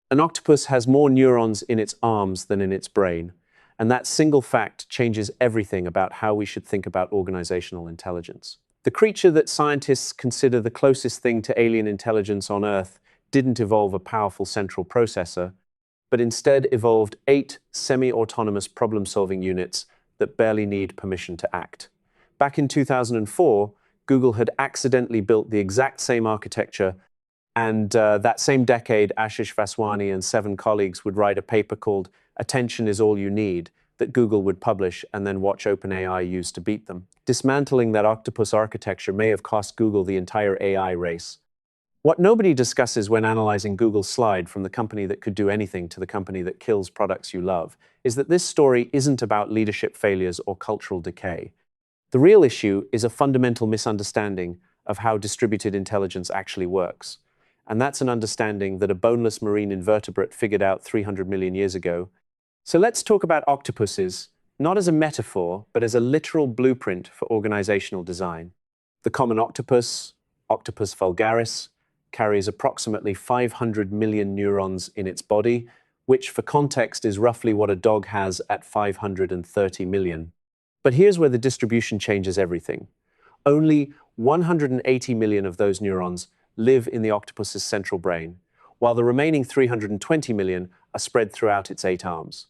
An octopus has more neurons in its arms than in its brain, and that single fact changes everything about how we should think about organizational intelligence. The creature that scientists consider the closest thing to alien intelligence on Earth didn't evolve a powerful central processor, but instead evolved 8 semi-autonomous problem-solving units that barely need permission to act. Back in 2004, Google had accidentally built the exact same architecture, and that same decade, Ashish Vaswani and 7 colleagues would write a paper called "Attention is All You Need" that Google would publish and then watch OpenAI use to beat them. Dismantling that octopus architecture may have cost Google the entire AI race. What nobody discusses when analyzing Google's slide from the company that could do anything to the company that kills products you love is that this story isn't about leadership failures or cultural decay. The real issue is a fundamental misunderstanding of how distributed intelligence actually works. And that's an understanding that a boneless marine invertebrate figured out 300 million years ago. So let's talk about octopuses, not as a metaphor, but as a literal blueprint for organizational design. The common octopus, Octopus vulgaris, carries approximately 500 million neurons in its body, which for context is roughly what a dog has at 530 million. But here's where the distribution changes everything. Only 180 million of those neurons live in the octopus's central brain, while the remaining 320 million are spread throughout its 8 arms.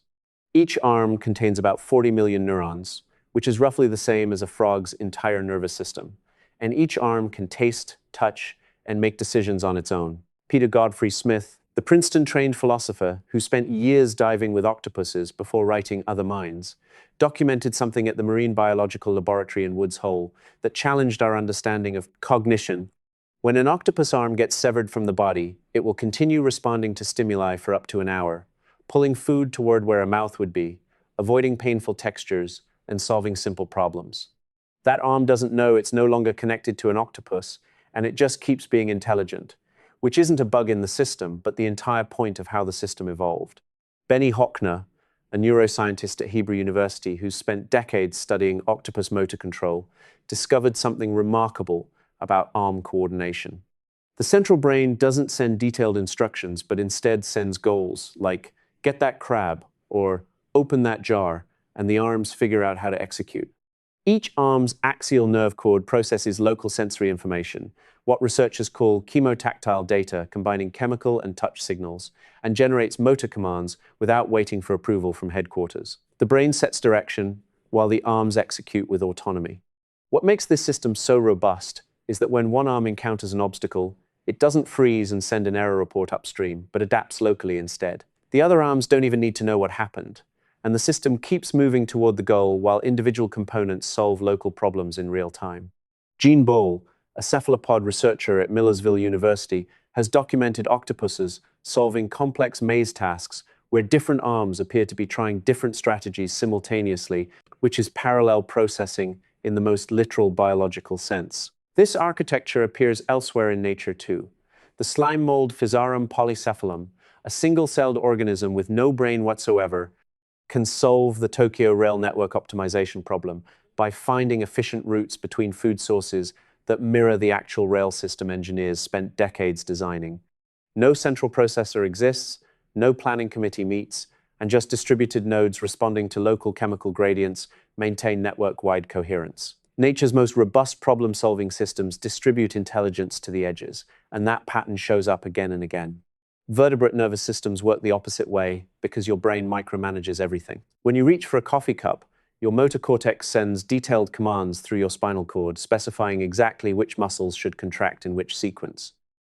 Each arm contains about 40 million neurons, which is roughly the same as a frog's entire nervous system, and each arm can taste, touch, and make decisions on its own. Peter Godfrey Smith, the Princeton-trained philosopher who spent years diving with octopuses before writing Other Minds, documented something at the Marine Biological Laboratory in Woods Hole that challenged our understanding of cognition. When an octopus arm gets severed from the body, it will continue responding to stimuli for up to an hour, pulling food toward where a mouth would be, avoiding painful textures, and solving simple problems. That arm doesn't know it's no longer connected to an octopus, and it just keeps being intelligent, which isn't a bug in the system, but the entire point of how the system evolved. Benny Hockner, a neuroscientist at Hebrew University who's spent decades studying octopus motor control, discovered something remarkable about arm coordination. The central brain doesn't send detailed instructions, but instead sends goals like, "Get that crab," or "Open that jar," and the arms figure out how to execute. Each arm's axial nerve cord processes local sensory information, what researchers call chemotactile data, combining chemical and touch signals, and generates motor commands without waiting for approval from headquarters. The brain sets direction, while the arms execute with autonomy. What makes this system so robust is that when one arm encounters an obstacle, it doesn't freeze and send an error report upstream, but adapts locally instead. The other arms don't even need to know what happened, and the system keeps moving toward the goal while individual components solve local problems in real time. Gene Boll, a cephalopod researcher at Millersville University, has documented octopuses solving complex maze tasks where different arms appear to be trying different strategies simultaneously, which is parallel processing in the most literal biological sense. This architecture appears elsewhere in nature too. The slime mold Physarum polycephalum, a single-celled organism with no brain whatsoever, can solve the Tokyo rail network optimization problem by finding efficient routes between food sources that mirror the actual rail system engineers spent decades designing. No central processor exists, no planning committee meets, and just distributed nodes responding to local chemical gradients maintain network-wide coherence. Nature's most robust problem-solving systems distribute intelligence to the edges, and that pattern shows up again and again. Vertebrate nervous systems work the opposite way because your brain micromanages everything. When you reach for a coffee cup, your motor cortex sends detailed commands through your spinal cord, specifying exactly which muscles should contract in which sequence.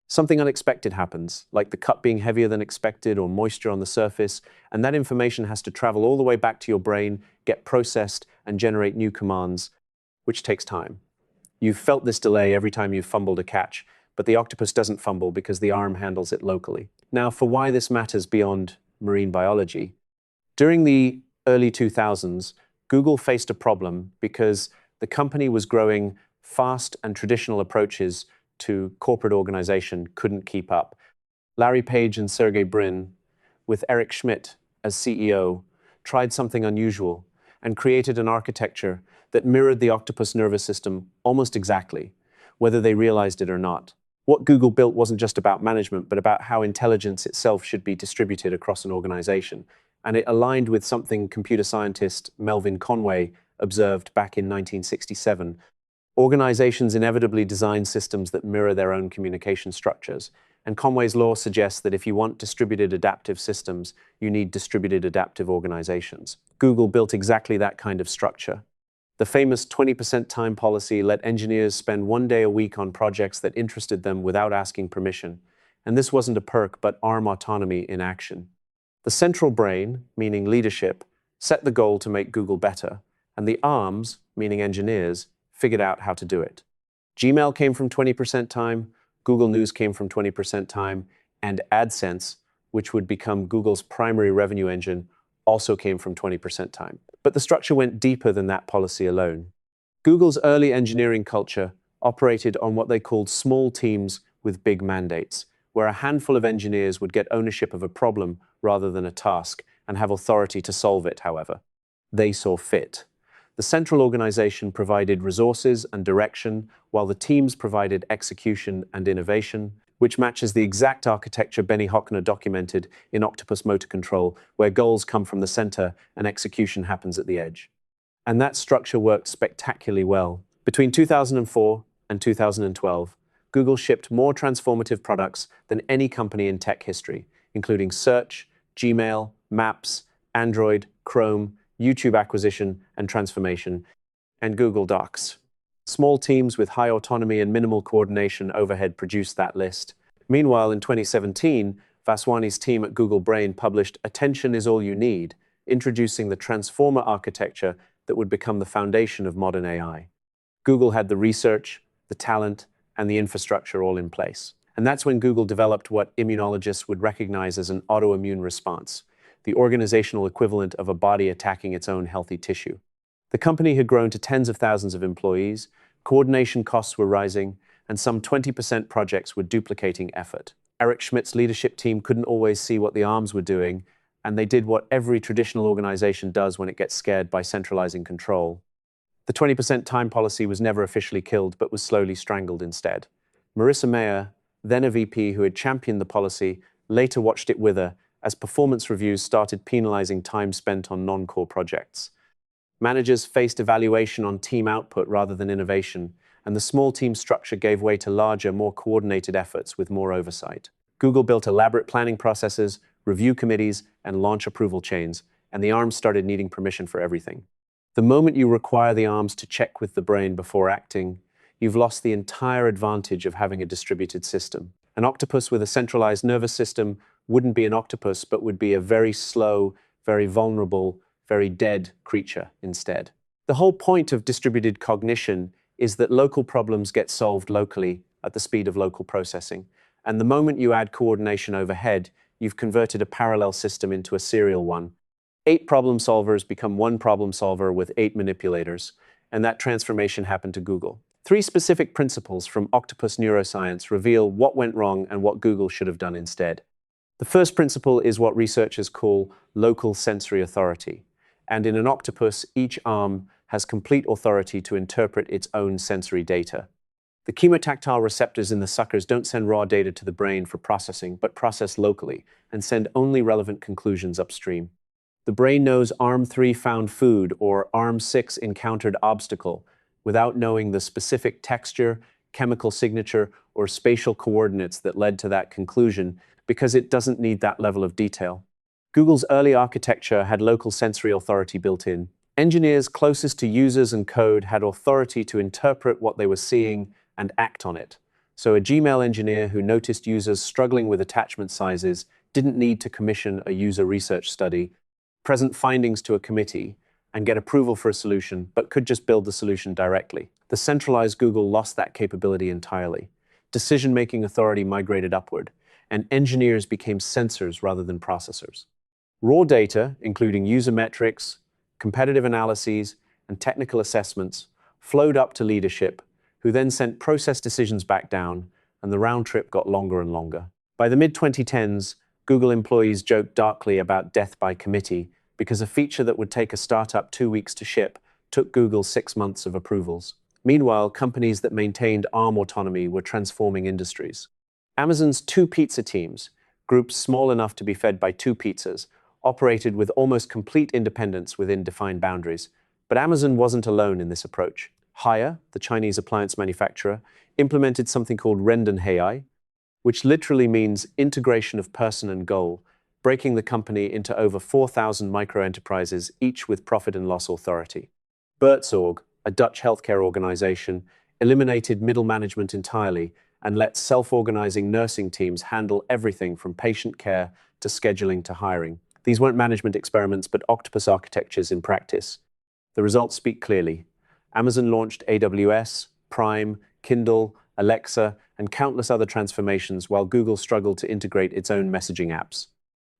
Something unexpected happens, like the cup being heavier than expected or moisture on the surface, and that information has to travel all the way back to your brain, get processed, and generate new commands, which takes time. You've felt this delay every time you've fumbled a catch, but the octopus doesn't fumble because the arm handles it locally. Now, for why this matters beyond marine biology. During the early 2000s, Google faced a problem because the company was growing fast and traditional approaches to corporate organization couldn't keep up. Larry Page and Sergey Brin, with Eric Schmidt as CEO, tried something unusual and created an architecture that mirrored the octopus nervous system almost exactly, whether they realized it or not. What Google built wasn't just about management, but about how intelligence itself should be distributed across an organization. And it aligned with something computer scientist Melvin Conway observed back in 1967. Organizations inevitably design systems that mirror their own communication structures. And Conway's law suggests that if you want distributed adaptive systems, you need distributed adaptive organizations. Google built exactly that kind of structure. The famous 20% time policy let engineers spend 1 day a week on projects that interested them without asking permission. And this wasn't a perk, but arm autonomy in action. The central brain, meaning leadership, set the goal to make Google better, and the arms, meaning engineers, figured out how to do it. Gmail came from 20% time, Google News came from 20% time, and AdSense, which would become Google's primary revenue engine, also came from 20% time. But the structure went deeper than that policy alone. Google's early engineering culture operated on what they called small teams with big mandates, where a handful of engineers would get ownership of a problem rather than a task and have authority to solve it, however they saw fit. The central organization provided resources and direction, while the teams provided execution and innovation, which matches the exact architecture Benny Hockner documented in Octopus Motor Control, where goals come from the center and execution happens at the edge. And that structure worked spectacularly well. Between 2004 and 2012, Google shipped more transformative products than any company in tech history, including Search, Gmail, Maps, Android, Chrome, YouTube acquisition and transformation, and Google Docs. Small teams with high autonomy and minimal coordination overhead produced that list. Meanwhile, in 2017, Vaswani's team at Google Brain published Attention is All You Need, introducing the transformer architecture that would become the foundation of modern AI. Google had the research, the talent, and the infrastructure all in place. And that's when Google developed what immunologists would recognize as an autoimmune response, the organizational equivalent of a body attacking its own healthy tissue. The company had grown to tens of thousands of employees, coordination costs were rising, and some 20% projects were duplicating effort. Eric Schmidt's leadership team couldn't always see what the arms were doing, and they did what every traditional organization does when it gets scared by centralizing control. The 20% time policy was never officially killed, but was slowly strangled instead. Marissa Mayer, then a VP who had championed the policy, later watched it wither as performance reviews started penalizing time spent on non-core projects. Managers faced evaluation on team output rather than innovation, and the small team structure gave way to larger, more coordinated efforts with more oversight. Google built elaborate planning processes, review committees, and launch approval chains, and the arms started needing permission for everything. The moment you require the arms to check with the brain before acting, you've lost the entire advantage of having a distributed system. An octopus with a centralized nervous system wouldn't be an octopus, but would be a very slow, very vulnerable, very dead creature instead. The whole point of distributed cognition is that local problems get solved locally at the speed of local processing. And the moment you add coordination overhead, you've converted a parallel system into a serial one. 8 problem solvers become 1 problem solver with 8 manipulators, and that transformation happened to Google. 3 specific principles from Octopus neuroscience reveal what went wrong and what Google should have done instead. The first principle is what researchers call local sensory authority. And in an octopus, each arm has complete authority to interpret its own sensory data. The chemotactile receptors in the suckers don't send raw data to the brain for processing, but process locally and send only relevant conclusions upstream. The brain knows arm 3 found food or arm 6 encountered obstacle without knowing the specific texture, chemical signature, or spatial coordinates that led to that conclusion, because it doesn't need that level of detail. Google's early architecture had local sensory authority built in. Engineers closest to users and code had authority to interpret what they were seeing and act on it. So a Gmail engineer who noticed users struggling with attachment sizes didn't need to commission a user research study, present findings to a committee, and get approval for a solution, but could just build the solution directly. The centralized Google lost that capability entirely. Decision-making authority migrated upward, and engineers became sensors rather than processors. Raw data, including user metrics, competitive analyses, and technical assessments, flowed up to leadership, who then sent process decisions back down, and the round trip got longer and longer. By the mid-2010s, Google employees joked darkly about death by committee because a feature that would take a startup 2 weeks to ship took Google 6 months of approvals. Meanwhile, companies that maintained ARM autonomy were transforming industries. Amazon's two pizza teams, groups small enough to be fed by two pizzas, operated with almost complete independence within defined boundaries. But Amazon wasn't alone in this approach. Haier, the Chinese appliance manufacturer, implemented something called Rendenhai, which literally means integration of person and goal, breaking the company into over 4,000 micro-enterprises, each with profit and loss authority. Buurtzorg, a Dutch healthcare organization, eliminated middle management entirely and let self-organizing nursing teams handle everything from patient care to scheduling to hiring. These weren't management experiments, but octopus architectures in practice. The results speak clearly. Amazon launched AWS, Prime, Kindle, Alexa, and countless other transformations, while Google struggled to integrate its own messaging apps.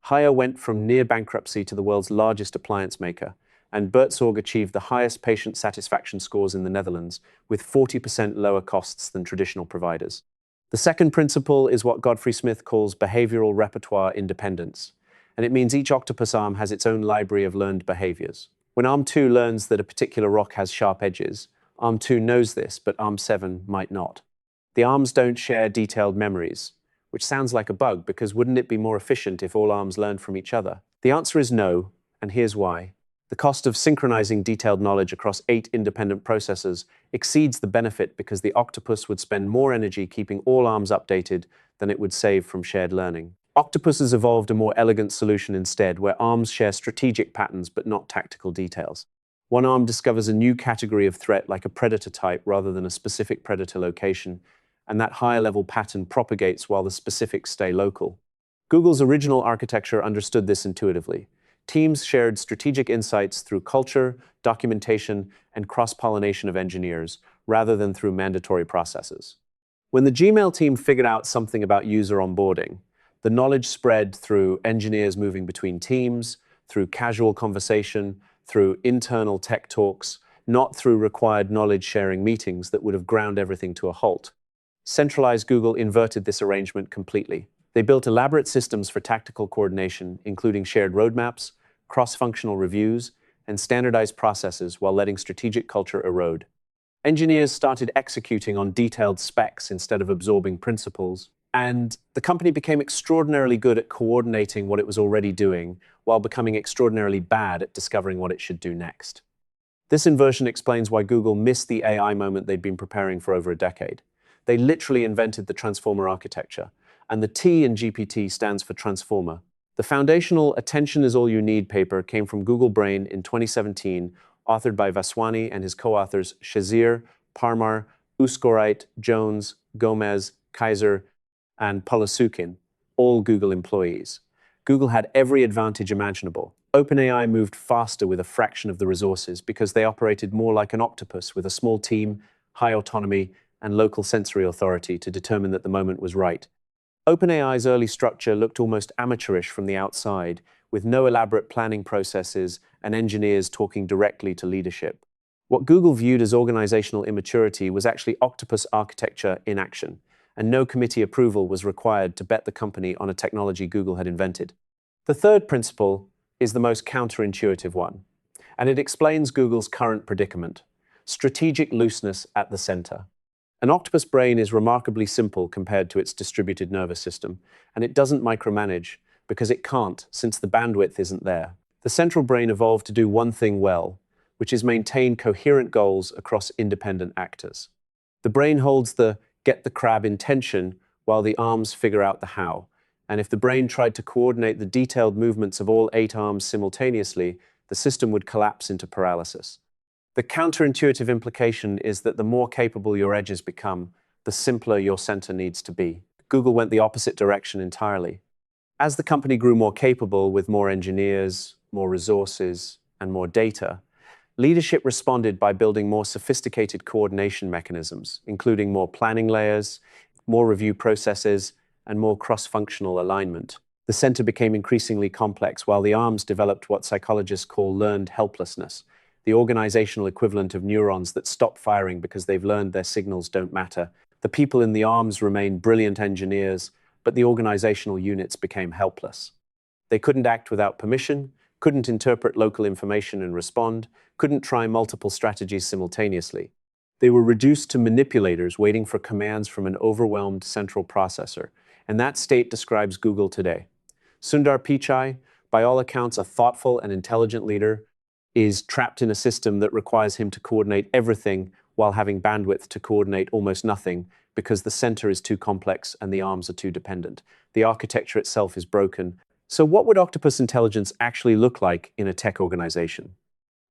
Haier went from near bankruptcy to the world's largest appliance maker, and Buurtzorg achieved the highest patient satisfaction scores in the Netherlands, with 40% lower costs than traditional providers. The second principle is what Godfrey Smith calls behavioral repertoire independence, and it means each octopus arm has its own library of learned behaviors. When Arm 2 learns that a particular rock has sharp edges, Arm 2 knows this, but Arm 7 might not. The arms don't share detailed memories, which sounds like a bug, because wouldn't it be more efficient if all arms learned from each other? The answer is no, and here's why. The cost of synchronizing detailed knowledge across 8 independent processors exceeds the benefit, because the octopus would spend more energy keeping all arms updated than it would save from shared learning. Octopus has evolved a more elegant solution instead, where arms share strategic patterns but not tactical details. One arm discovers a new category of threat, like a predator type rather than a specific predator location, and that higher-level pattern propagates while the specifics stay local. Google's original architecture understood this intuitively. Teams shared strategic insights through culture, documentation, and cross-pollination of engineers, rather than through mandatory processes. When the Gmail team figured out something about user onboarding, the knowledge spread through engineers moving between teams, through casual conversation, through internal tech talks, not through required knowledge-sharing meetings that would have ground everything to a halt. Centralized Google inverted this arrangement completely. They built elaborate systems for tactical coordination, including shared roadmaps, cross-functional reviews, and standardized processes, while letting strategic culture erode. Engineers started executing on detailed specs instead of absorbing principles, and the company became extraordinarily good at coordinating what it was already doing, while becoming extraordinarily bad at discovering what it should do next. This inversion explains why Google missed the AI moment they'd been preparing for over a decade. They literally invented the transformer architecture, and the T in GPT stands for transformer. The foundational Attention is All You Need paper came from Google Brain in 2017, authored by Vaswani and his co-authors Shazir, Parmar, Uskorite, Jones, Gomez, Kaiser, and Polasukin, all Google employees. Google had every advantage imaginable. OpenAI moved faster with a fraction of the resources because they operated more like an octopus, with a small team, high autonomy, and local sensory authority to determine that the moment was right. OpenAI's early structure looked almost amateurish from the outside, with no elaborate planning processes and engineers talking directly to leadership. What Google viewed as organizational immaturity was actually octopus architecture in action, and no committee approval was required to bet the company on a technology Google had invented. The third principle is the most counterintuitive one, and it explains Google's current predicament: strategic looseness at the center. An octopus brain is remarkably simple compared to its distributed nervous system, and it doesn't micromanage because it can't, since the bandwidth isn't there. The central brain evolved to do one thing well, which is maintain coherent goals across independent actors. The brain holds the get the crab intention while the arms figure out the how, and if the brain tried to coordinate the detailed movements of all 8 arms simultaneously, the system would collapse into paralysis. The counterintuitive implication is that the more capable your edges become, the simpler your center needs to be. Google went the opposite direction entirely. As the company grew more capable, with more engineers, more resources, and more data, leadership responded by building more sophisticated coordination mechanisms, including more planning layers, more review processes, and more cross-functional alignment. The center became increasingly complex, while the arms developed what psychologists call learned helplessness, the organizational equivalent of neurons that stop firing because they've learned their signals don't matter. The people in the arms remained brilliant engineers, but the organizational units became helpless. They couldn't act without permission, couldn't interpret local information and respond, couldn't try multiple strategies simultaneously. They were reduced to manipulators waiting for commands from an overwhelmed central processor, and that state describes Google today. Sundar Pichai, by all accounts a thoughtful and intelligent leader, is trapped in a system that requires him to coordinate everything while having bandwidth to coordinate almost nothing because the center is too complex and the arms are too dependent. The architecture itself is broken. So what would Octopus intelligence actually look like in a tech organization?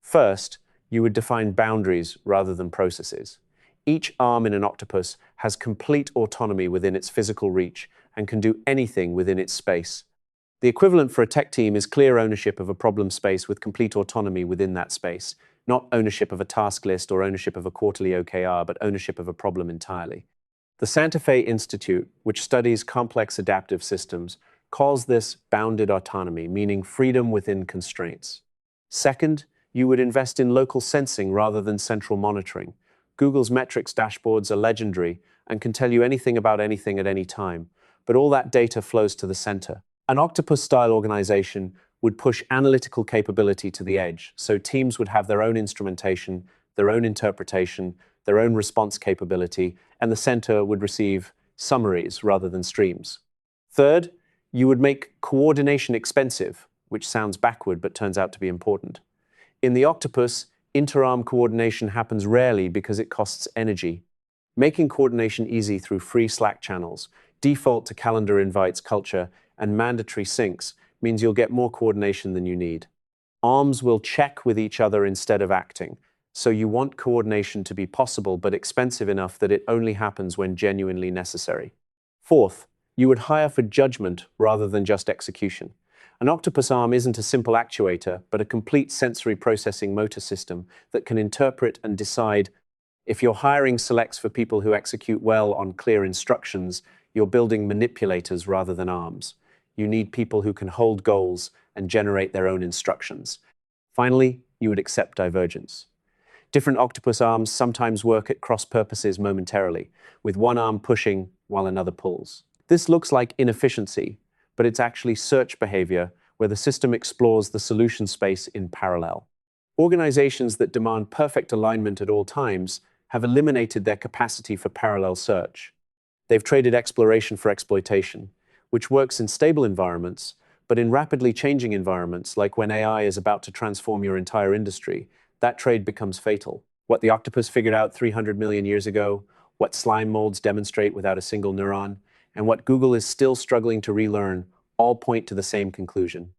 First, you would define boundaries rather than processes. Each arm in an octopus has complete autonomy within its physical reach and can do anything within its space. The equivalent for a tech team is clear ownership of a problem space with complete autonomy within that space, not ownership of a task list or ownership of a quarterly OKR, but ownership of a problem entirely. The Santa Fe Institute, which studies complex adaptive systems, calls this bounded autonomy, meaning freedom within constraints. Second, you would invest in local sensing rather than central monitoring. Google's metrics dashboards are legendary and can tell you anything about anything at any time, but all that data flows to the center. An Octopus-style organization would push analytical capability to the edge, so teams would have their own instrumentation, their own interpretation, their own response capability, and the center would receive summaries rather than streams. Third, you would make coordination expensive, which sounds backward but turns out to be important. In the Octopus, inter-arm coordination happens rarely because it costs energy. Making coordination easy through free Slack channels, default to calendar invites culture, and mandatory syncs means you'll get more coordination than you need. Arms will check with each other instead of acting, so you want coordination to be possible but expensive enough that it only happens when genuinely necessary. Fourth, you would hire for judgment rather than just execution. An octopus arm isn't a simple actuator, but a complete sensory processing motor system that can interpret and decide. If your hiring selects for people who execute well on clear instructions, you're building manipulators rather than arms. You need people who can hold goals and generate their own instructions. Finally, you would accept divergence. Different octopus arms sometimes work at cross purposes momentarily, with one arm pushing while another pulls. This looks like inefficiency, but it's actually search behavior where the system explores the solution space in parallel. Organizations that demand perfect alignment at all times have eliminated their capacity for parallel search. They've traded exploration for exploitation, which works in stable environments, but in rapidly changing environments, like when AI is about to transform your entire industry, that trade becomes fatal. What the octopus figured out 300 million years ago, what slime molds demonstrate without a single neuron, and what Google is still struggling to relearn all point to the same conclusion.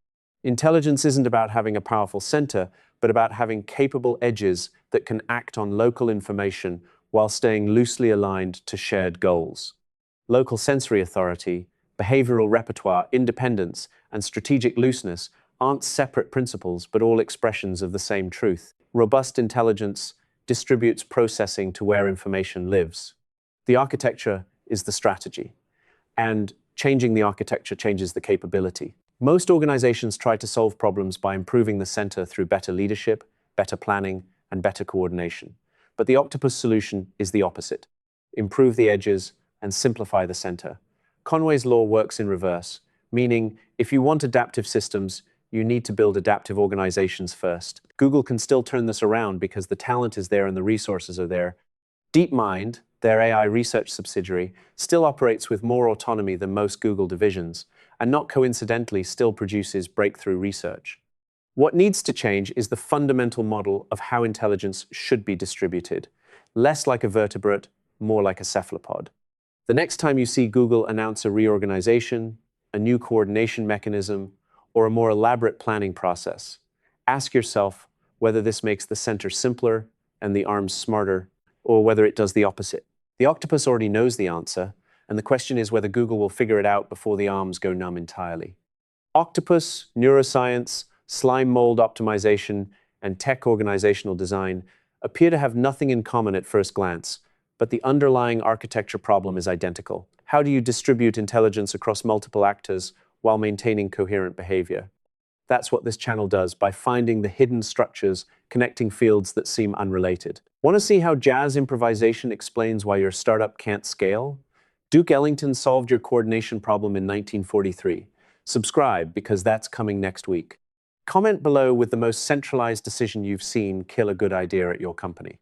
Intelligence isn't about having a powerful center, but about having capable edges that can act on local information while staying loosely aligned to shared goals. Local sensory authority, behavioral repertoire, independence, and strategic looseness aren't separate principles, but all expressions of the same truth. Robust intelligence distributes processing to where information lives. The architecture is the strategy, and changing the architecture changes the capability. Most organizations try to solve problems by improving the center through better leadership, better planning, and better coordination. But the Octopus solution is the opposite. Improve the edges and simplify the center. Conway's law works in reverse, meaning if you want adaptive systems, you need to build adaptive organizations first. Google can still turn this around because the talent is there and the resources are there. DeepMind, their AI research subsidiary, still operates with more autonomy than most Google divisions, and not coincidentally still produces breakthrough research. What needs to change is the fundamental model of how intelligence should be distributed, less like a vertebrate, more like a cephalopod. The next time you see Google announce a reorganization, a new coordination mechanism, or a more elaborate planning process, ask yourself whether this makes the center simpler and the arms smarter, or whether it does the opposite. The octopus already knows the answer, and the question is whether Google will figure it out before the arms go numb entirely. Octopus, neuroscience, slime mold optimization, and tech organizational design appear to have nothing in common at first glance, but the underlying architecture problem is identical. How do you distribute intelligence across multiple actors while maintaining coherent behavior? That's what this channel does by finding the hidden structures connecting fields that seem unrelated. Want to see how jazz improvisation explains why your startup can't scale? Duke Ellington solved your coordination problem in 1943. Subscribe because that's coming next week. Comment below with the most centralized decision you've seen kill a good idea at your company.